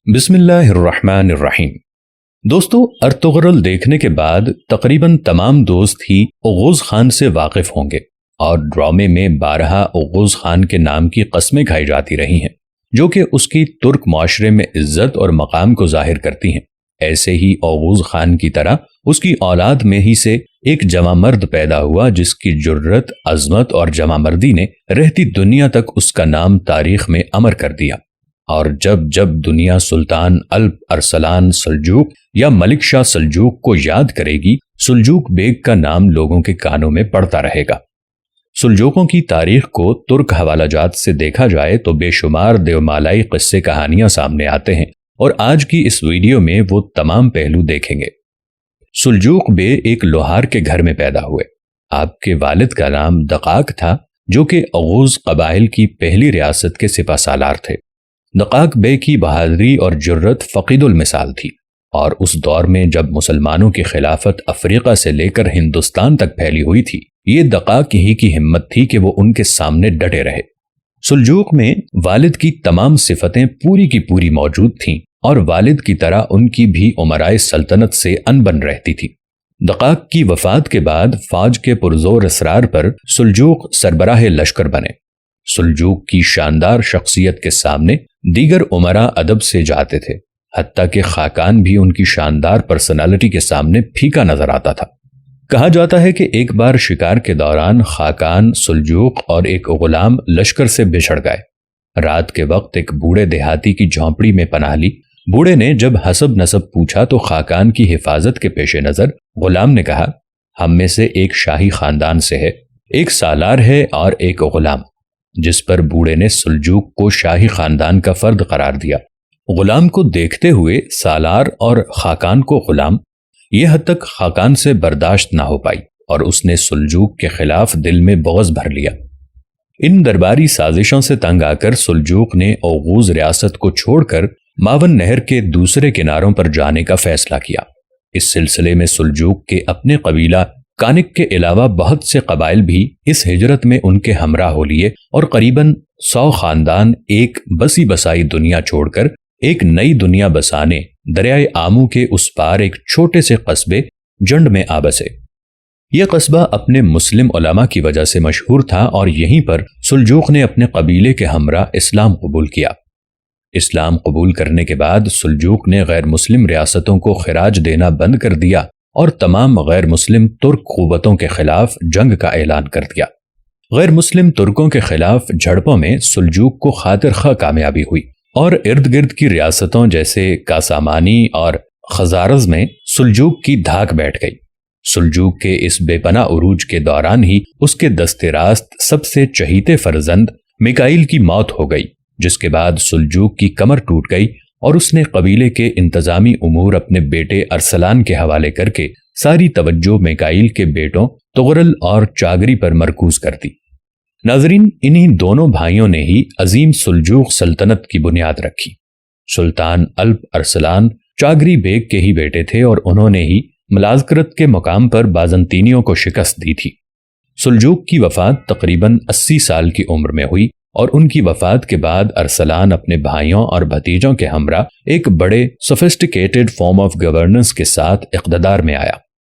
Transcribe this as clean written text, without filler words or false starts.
بسم اللہ الرحمن الرحیم۔ دوستو، ارطغرل دیکھنے کے بعد تقریباً تمام دوست ہی اوغوز خان سے واقف ہوں گے اور ڈرامے میں بارہا اوغوز خان کے نام کی قسمیں کھائی جاتی رہی ہیں جو کہ اس کی ترک معاشرے میں عزت اور مقام کو ظاہر کرتی ہیں۔ ایسے ہی اوغوز خان کی طرح اس کی اولاد میں ہی سے ایک جواں مرد پیدا ہوا جس کی جرت، عظمت اور جواں مردی نے رہتی دنیا تک اس کا نام تاریخ میں امر کر دیا، اور جب جب دنیا سلطان الپ ارسلان سلجوق یا ملک شاہ سلجوق کو یاد کرے گی، سلجوق بیگ کا نام لوگوں کے کانوں میں پڑتا رہے گا۔ سلجوقوں کی تاریخ کو ترک حوالہ جات سے دیکھا جائے تو بے شمار دیومالائی قصے کہانیاں سامنے آتے ہیں، اور آج کی اس ویڈیو میں وہ تمام پہلو دیکھیں گے۔ سلجوق بے ایک لوہار کے گھر میں پیدا ہوئے۔ آپ کے والد کا نام دقاق تھا جو کہ اوغوز قبائل کی پہلی ریاست کے سپہ سالار تھے۔ دقاق بے کی بہادری اور جرت فقید المثال تھی، اور اس دور میں جب مسلمانوں کی خلافت افریقہ سے لے کر ہندوستان تک پھیلی ہوئی تھی، یہ دقاق ہی کی ہمت تھی کہ وہ ان کے سامنے ڈٹے رہے۔ سلجوق میں والد کی تمام صفتیں پوری کی پوری موجود تھیں، اور والد کی طرح ان کی بھی امرائے سلطنت سے انبن رہتی تھی۔ دقاق کی وفات کے بعد فوج کے پرزور اسرار پر سلجوق سربراہ لشکر بنے۔ سلجوق کی شاندار شخصیت کے سامنے دیگر امراء ادب سے جاتے تھے، حتیٰ کہ خاقان بھی ان کی شاندار پرسنالٹی کے سامنے پھیکا نظر آتا تھا۔ کہا جاتا ہے کہ ایک بار شکار کے دوران خاقان، سلجوق اور ایک غلام لشکر سے بچھڑ گئے۔ رات کے وقت ایک بوڑھے دیہاتی کی جھونپڑی میں پناہ لی۔ بوڑھے نے جب حسب نسب پوچھا تو خاقان کی حفاظت کے پیش نظر غلام نے کہا، ہم میں سے ایک شاہی خاندان سے ہے، ایک سالار ہے اور ایک غلام، جس پر بوڑھے نے سلجوق کو شاہی خاندان کا فرد قرار دیا۔ غلام کو دیکھتے ہوئے سالار اور خاقان کو غلام، یہ حد تک خاقان سے برداشت نہ ہو پائی اور اس نے سلجوق کے خلاف دل میں بغض بھر لیا۔ ان درباری سازشوں سے تنگ آ کر سلجوق نے اوغوز ریاست کو چھوڑ کر ماون نہر کے دوسرے کناروں پر جانے کا فیصلہ کیا۔ اس سلسلے میں سلجوق کے اپنے قبیلہ کانک کے علاوہ بہت سے قبائل بھی اس ہجرت میں ان کے ہمراہ ہو لیے، اور قریباً 100 خاندان ایک بسی بسائی دنیا چھوڑ کر ایک نئی دنیا بسانے دریائے آمو کے اس پار ایک چھوٹے سے قصبے جنڈ میں آ بسے۔ یہ قصبہ اپنے مسلم علماء کی وجہ سے مشہور تھا، اور یہیں پر سلجوق نے اپنے قبیلے کے ہمراہ اسلام قبول کیا۔ اسلام قبول کرنے کے بعد سلجوق نے غیر مسلم ریاستوں کو خراج دینا بند کر دیا اور تمام غیر مسلم ترک قوتوں کے خلاف جنگ کا اعلان کر دیا۔ غیر مسلم ترکوں کے خلاف جھڑپوں میں سلجوق کو خاطر خواہ کامیابی ہوئی، اور ارد گرد کی ریاستوں جیسے کاسامانی اور خزارز میں سلجوق کی دھاک بیٹھ گئی۔ سلجوق کے اس بے پناہ عروج کے دوران ہی اس کے دست راست سب سے چہیتے فرزند میکائیل کی موت ہو گئی، جس کے بعد سلجوق کی کمر ٹوٹ گئی اور اس نے قبیلے کے انتظامی امور اپنے بیٹے ارسلان کے حوالے کر کے ساری توجہ میکائیل کے بیٹوں طغرل اور چاگری پر مرکوز کر دی۔ ناظرین، انہی دونوں بھائیوں نے ہی عظیم سلجوق سلطنت کی بنیاد رکھی۔ سلطان الپ ارسلان چاگری بیگ کے ہی بیٹے تھے، اور انہوں نے ہی ملازکرت کے مقام پر بازنطینیوں کو شکست دی تھی۔ سلجوق کی وفات تقریباً 80 سال کی عمر میں ہوئی، اور ان کی وفات کے بعد ارسلان اپنے بھائیوں اور بھتیجوں کے ہمراہ ایک بڑے سوفسٹیکیٹڈ فارم آف گورننس کے ساتھ اقتدار میں آیا۔